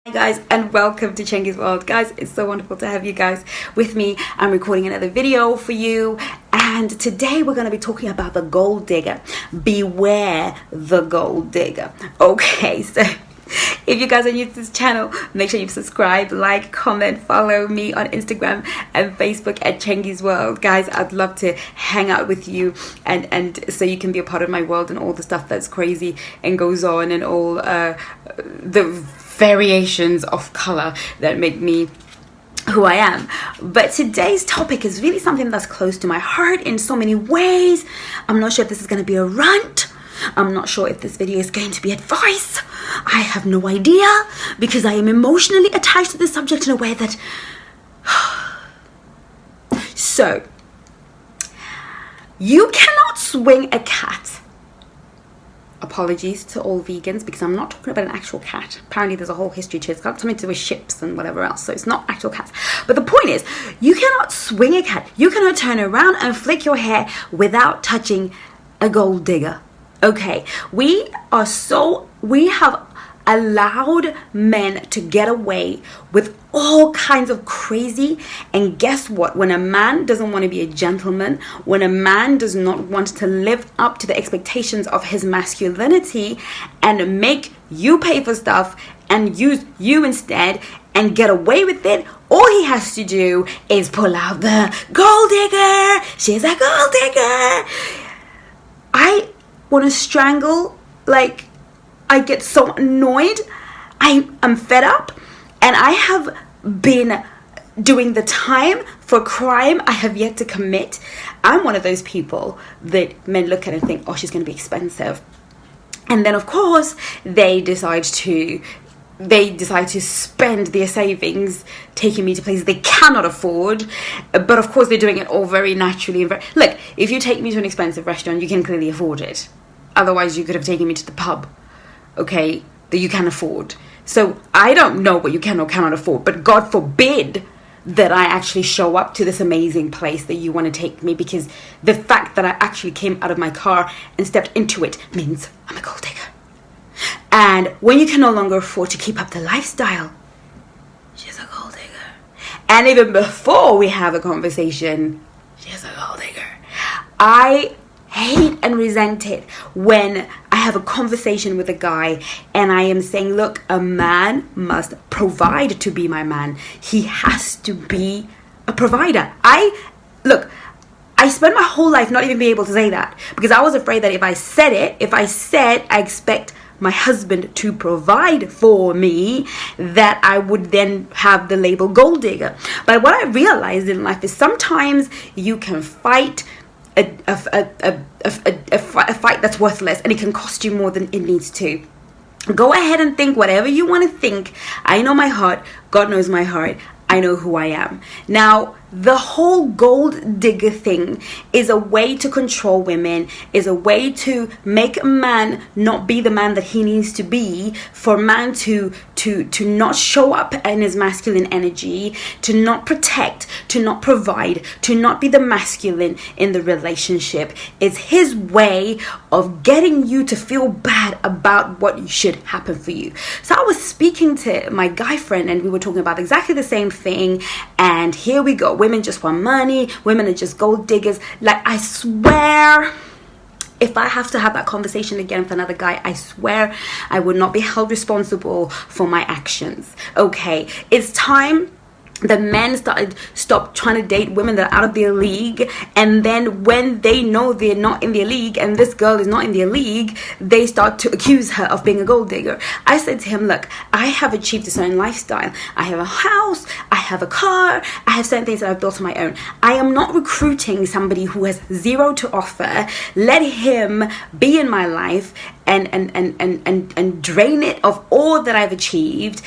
Hi guys, and welcome to Chengi's World. Guys, it's so wonderful to have you guys with me. I'm recording another video for you, and today we're going to be talking about the gold digger. Beware the gold digger. Okay, so if you guys are new to this channel, make sure you subscribe, like, comment, follow me on Instagram and Facebook at Chengi's World. Guys, I'd love to hang out with you and so you can be a part of my world and all the stuff that's crazy and goes on, and all the variations of color that make me who I am. But today's topic is really something that's close to my heart in so many ways. I'm not sure if this is going to be a rant. I'm not sure if this video is going to be advice. I have no idea, because I am emotionally attached to this subject in a way that so you cannot swing a cat. Apologies to all vegans, because I'm not talking about an actual cat. Apparently there's a whole history to it. It's got something to do with ships and whatever else, so it's not actual cats. But the point is, you cannot swing a cat. You cannot turn around and flick your hair without touching a gold digger. Okay, we have allowed men to get away with all kinds of crazy. And guess what? When a man doesn't want to be a gentleman, when a man does not want to live up to the expectations of his masculinity and make you pay for stuff and use you instead and get away with it, all he has to do is pull out the gold digger. She's a gold digger. I want to strangle. Like, I get so annoyed. I'm fed up, and I have been doing the time for crime I have yet to commit. I'm one of those people that men look at and think, oh, she's going to be expensive. And then, of course, they decide to spend their savings taking me to places they cannot afford. But of course, they're doing it all very naturally. Look, if you take me to an expensive restaurant, you can clearly afford it. Otherwise, you could have taken me to the pub, okay, that you can afford. So I don't know what you can or cannot afford, but God forbid that I actually show up to this amazing place that you want to take me, because the fact that I actually came out of my car and stepped into it means I'm a gold digger. And when you can no longer afford to keep up the lifestyle, she's a gold digger. And even before we have a conversation, she's a gold digger. I hate and resent it when I have a conversation with a guy and I am saying, look, a man must provide to be my man. He has to be a provider. I spent my whole life not even being able to say that, because I was afraid that if I said I expect my husband to provide for me, that I would then have the label gold digger. But what I realized in life is sometimes you can fight a fight that's worthless, and it can cost you more than it needs to. Go ahead and think whatever you want to think. I know my heart. God knows my heart. I know who I am. Now, the whole gold digger thing is a way to control women, is a way to make a man not be the man that he needs to be, for a man to not show up in his masculine energy, to not protect, to not provide, to not be the masculine in the relationship. It's his way of getting you to feel bad about what should happen for you. So I was speaking to my guy friend, and we were talking about exactly the same thing, and here we go. Women just want money. Women are just gold diggers. Like, I swear, if I have to have that conversation again with another guy, I swear I would not be held responsible for my actions. Okay, it's time the men stop trying to date women that are out of their league, and then when they know they're not in their league and this girl is not in their league, they start to accuse her of being a gold digger. I said to him, look, I have achieved a certain lifestyle. I have a house, I have a car, I have certain things that I've built on my own. I am not recruiting somebody who has zero to offer. Let him be in my life and drain it of all that I've achieved,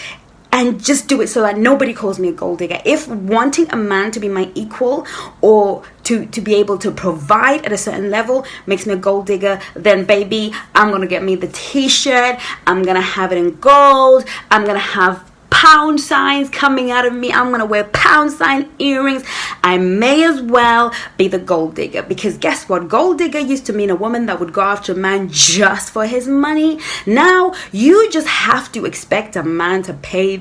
and just do it so that nobody calls me a gold digger. If wanting a man to be my equal or to be able to provide at a certain level makes me a gold digger, then baby, I'm going to get me the t-shirt. I'm going to have it in gold. I'm going to have pound signs coming out of me. I'm going to wear pound sign earrings. I may as well be the gold digger, because guess what? Gold digger used to mean a woman that would go after a man just for his money. Now you just have to expect a man to pay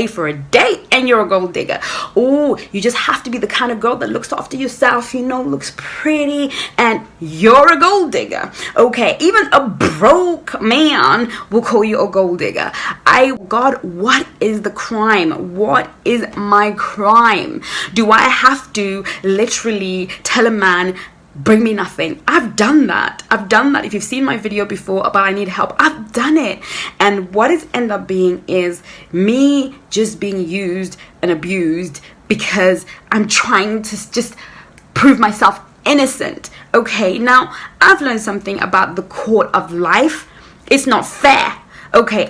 for a date and you're a gold digger. Oh, you just have to be the kind of girl that looks after yourself, looks pretty, and you're a gold digger. Okay, even a broke man will call you a gold digger. God, what is the crime? What is my crime? Do I have to literally tell a man, bring me nothing? I've done that. If you've seen my video before about I need help, I've done it. And what it's ended up being is me just being used and abused because I'm trying to just prove myself innocent. Okay, now I've learned something about the court of life. It's not fair. Okay,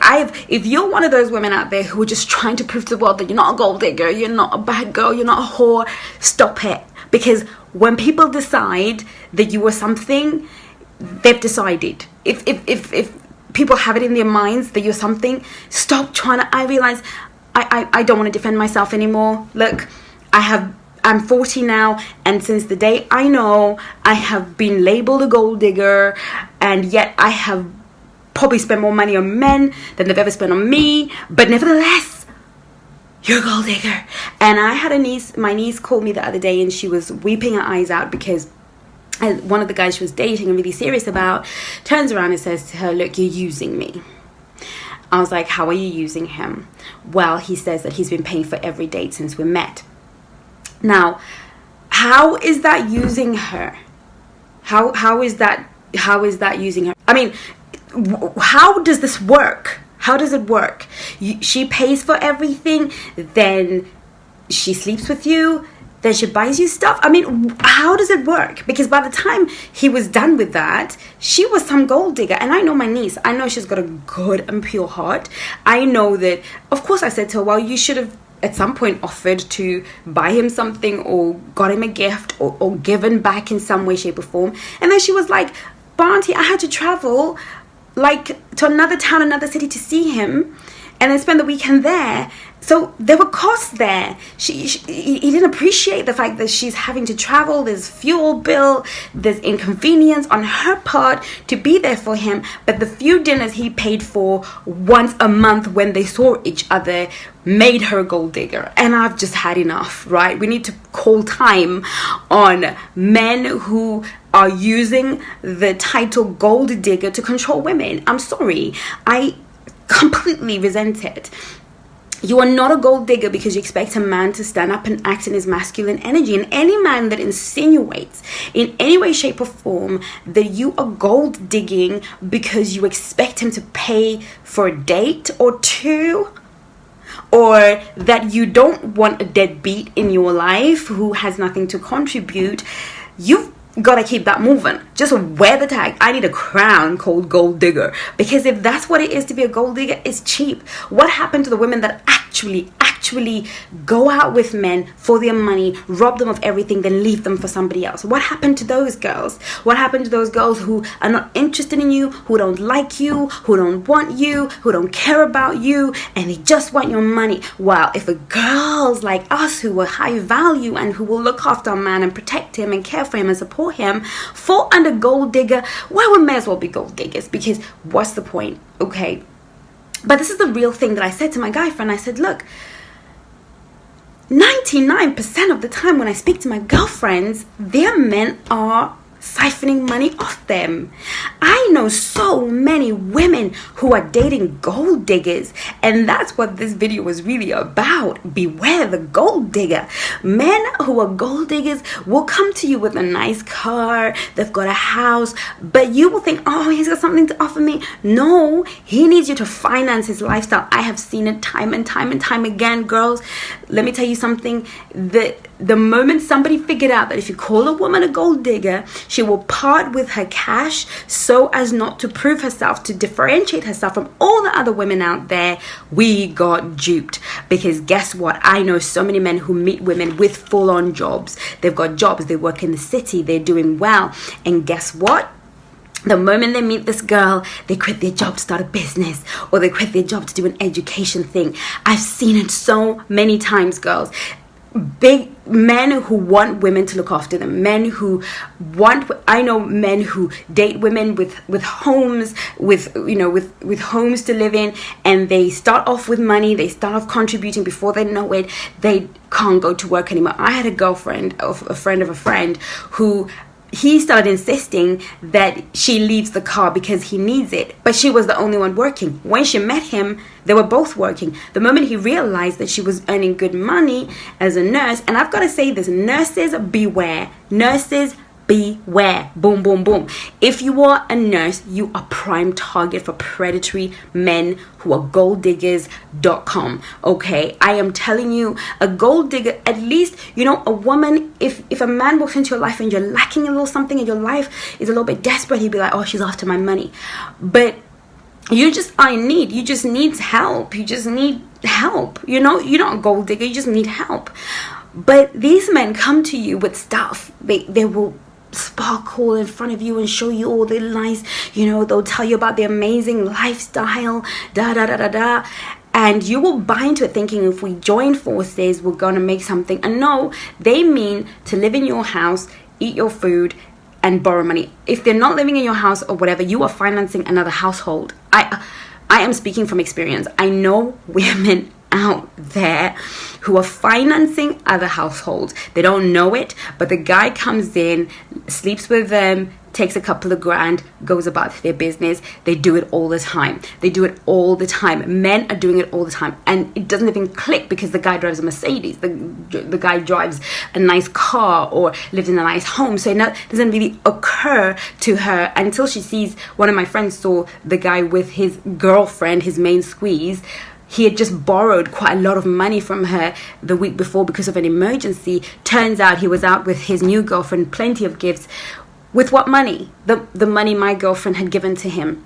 if you're one of those women out there who are just trying to prove to the world that you're not a gold digger, you're not a bad girl, you're not a whore, stop it. Because when people decide that you are something, they've decided. If people have it in their minds that you're something, stop trying to. I realize I don't want to defend myself anymore. Look, I'm 40 now, and since the day I know I have been labeled a gold digger, and yet I have probably spent more money on men than they've ever spent on me, but nevertheless, you're a gold digger. And I had my niece called me the other day, and she was weeping her eyes out because one of the guys she was dating and really serious about turns around and says to her, look, you're using me. I was like, how are you using him? Well, he says that he's been paying for every date since we met. Now, how is that using her? How is that using her? I mean, how does this work? How does it work? She pays for everything, then she sleeps with you, then she buys you stuff. I mean, how does it work? Because by the time he was done with that, she was some gold digger. And I know my niece. I know she's got a good and pure heart. I know that, of course, I said to her, well, you should have at some point offered to buy him something or got him a gift or given back in some way, shape or form. And then she was like, but auntie, I had to travel to another town, another city to see him and then spend the weekend there. So there were costs there. He didn't appreciate the fact that she's having to travel. There's fuel bill, there's inconvenience on her part to be there for him. But the few dinners he paid for once a month when they saw each other made her a gold digger. And I've just had enough, right? We need to call time on men who are using the title gold digger to control women. I'm sorry. I completely resent it. You are not a gold digger because you expect a man to stand up and act in his masculine energy. And any man that insinuates in any way, shape or form that you are gold digging because you expect him to pay for a date or two, or that you don't want a deadbeat in your life who has nothing to contribute, you've gotta keep that moving. Just wear the tag. I need a crown called gold digger, because if that's what it is to be a gold digger, it's cheap. What happened to the women that actually go out with men for their money, rob them of everything, then leave them for somebody else? What happened to those girls? What happened to those girls who are not interested in you, who don't like you, who don't want you, who don't care about you, and they just want your money? Well, if a girls like us who are high value and who will look after a man and protect him and care for him and support him fall under gold digger, well, we may as well be gold diggers, because what's the point? Okay, but this is the real thing that I said to my guy friend. I said, look, 99% of the time when I speak to my girlfriends, their men are siphoning money off them. I know so many women who are dating gold diggers, and that's what this video was really about. Beware the gold digger. Men who are gold diggers will come to you with a nice car, they've got a house, but you will think, oh, he's got something to offer me. No, he needs you to finance his lifestyle. I have seen it time and time again, girls. Let me tell you something. The moment somebody figured out that if you call a woman a gold digger, she will part with her cash so as not to prove herself, to differentiate herself from all the other women out there, we got duped. Because guess what? I know so many men who meet women with full-on jobs. They've got jobs, they work in the city, they're doing well. And guess what? The moment they meet this girl, they quit their job to start a business, or they quit their job to do an education thing. I've seen it so many times, girls. big men who want women to look after them, I know men who date women with homes, with homes to live in, and they start off with money, they start off contributing. Before they know it, they can't go to work anymore. I had a friend of a friend who, he started insisting that she leaves the car because he needs it, but she was the only one working. When she met him, they were both working. The moment he realized that she was earning good money as a nurse, and I've got to say this, nurses beware. Nurses beware. Boom, boom, boom. If you are a nurse, you are prime target for predatory men who are golddiggers.com. Okay, I am telling you, a gold digger, at least, a woman, if a man walks into your life and you're lacking a little something in your life, is a little bit desperate, he'd be like, oh, she's after my money. But you just need help. You just need help. You're not a gold digger, you just need help. But these men come to you with stuff. They will sparkle in front of you and show you all the nice, they'll tell you about the amazing lifestyle, and you will buy into it thinking, if we join forces, we're going to make something. And no, they mean to live in your house, eat your food, and borrow money. If they're not living in your house or whatever, you are financing another household. I am speaking from experience. I know women out there who are financing other households. They don't know it, but the guy comes in, sleeps with them, takes a couple of grand, goes about their business. They do it all the time. Men are doing it all the time, and it doesn't even click because the guy drives a Mercedes, the guy drives a nice car or lives in a nice home, so it doesn't really occur to her until she sees. One of my friends saw the guy with his girlfriend, his main squeeze. He had just borrowed quite a lot of money from her the week before because of an emergency. Turns out he was out with his new girlfriend, plenty of gifts. With what money? The money my girlfriend had given to him.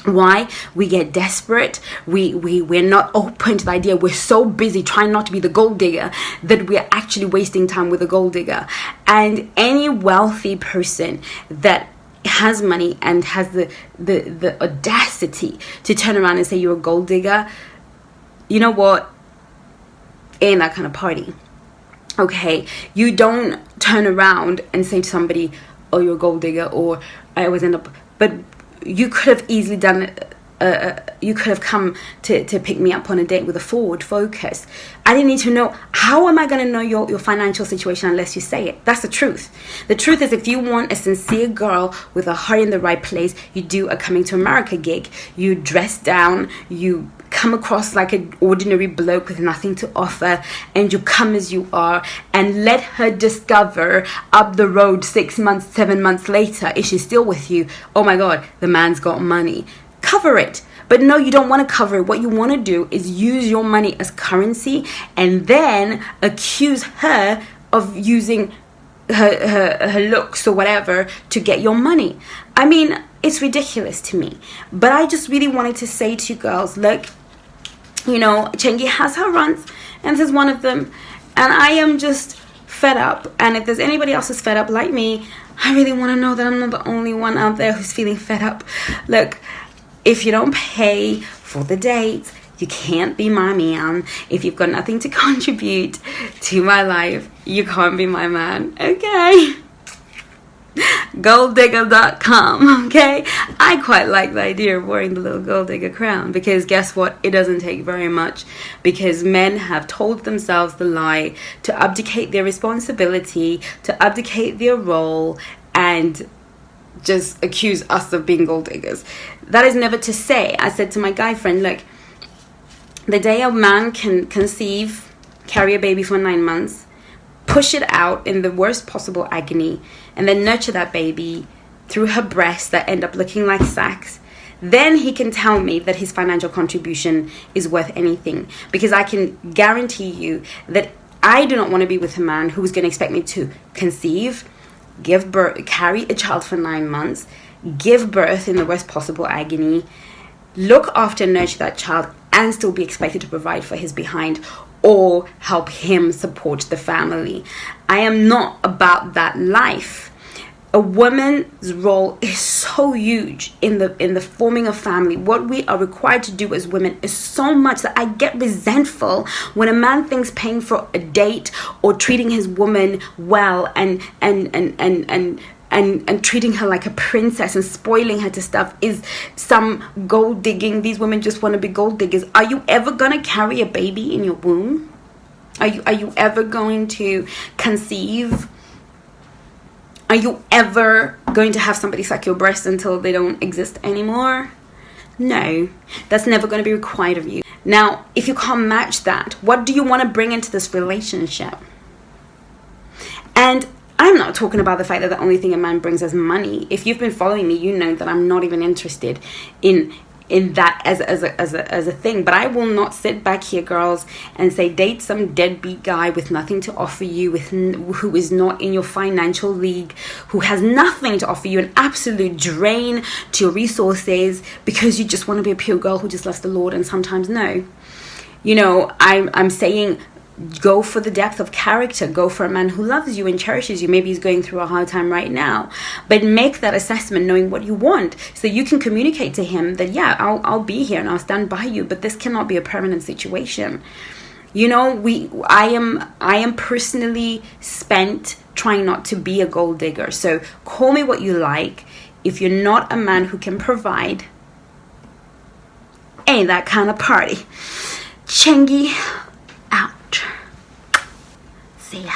Why? We get desperate. We're not open to the idea. We're so busy trying not to be the gold digger that we're actually wasting time with the gold digger. And any wealthy person that has money and has the audacity to turn around and say you're a gold digger, you know what? Ain't that kind of party. Okay, you don't turn around and say to somebody, oh, you're a gold digger, or I always end up. But you could have easily done it. You could have come to pick me up on a date with a forward focus. I didn't need to know. How am I going to know your financial situation unless you say it? That's the truth. The truth is, if you want a sincere girl with a heart in the right place, you do a Coming to America gig. You dress down, you come across like an ordinary bloke with nothing to offer, and you come as you are, and let her discover up the road 6 months, 7 months later, if she's still with you, oh my God, the man's got money. Cover it. But no, you don't want to cover it. What you want to do is use your money as currency and then accuse her of using her looks or whatever to get your money. I mean, it's ridiculous to me. But I just really wanted to say to you girls, look, Chengi has her rants, and this is one of them. And I am just fed up. And if there's anybody else who's fed up like me, I really want to know that I'm not the only one out there who's feeling fed up. Look, if you don't pay for the date, you can't be my man. If you've got nothing to contribute to my life, you can't be my man. Okay? golddigger.com. Okay, I quite like the idea of wearing the little gold digger crown, because guess what, it doesn't take very much, because men have told themselves the lie to abdicate their responsibility, to abdicate their role, and just accuse us of being gold diggers. That is never to say. I said to my guy friend, look, the day a man can conceive, carry a baby for 9 months, push it out in the worst possible agony, and then nurture that baby through her breasts that end up looking like sacks, then he can tell me that his financial contribution is worth anything. Because I can guarantee you that I do not want to be with a man who's going to expect me to conceive, give birth, carry a child for 9 months, give birth in the worst possible agony, look after and nurture that child, and still be expected to provide for his behind or help him support the family. I am not about that life. a woman's role is so huge in the forming of family. What we are required to do as women is so much that I get resentful when a man thinks paying for a date or treating his woman well and treating her like a princess and spoiling her to stuff is some gold digging. These women just want to be gold diggers. Are you ever gonna carry a baby in your womb? Are you ever going to conceive? Are you ever going to have somebody suck your breast until they don't exist anymore? No, that's never going to be required of you. Now, if you can't match that, what do you want to bring into this relationship? And I'm not talking about the fact that the only thing a man brings is money. If you've been following me, you know that I'm not even interested in that as a thing. But I will not sit back here, girls, and say date some deadbeat guy with nothing to offer you, who is not in your financial league, who has nothing to offer you, an absolute drain to your resources, because you just want to be a pure girl who just loves the Lord. And sometimes no, you know, I'm saying go for the depth of character. Go for a man who loves you and cherishes you. Maybe he's going through a hard time right now, but make that assessment knowing what you want, so you can communicate to him that, yeah, I'll be here and I'll stand by you, but this cannot be a permanent situation. You know, I am personally spent trying not to be a gold digger. So call me what you like. If you're not a man who can provide, ain't that kind of party. Chengi out. See ya.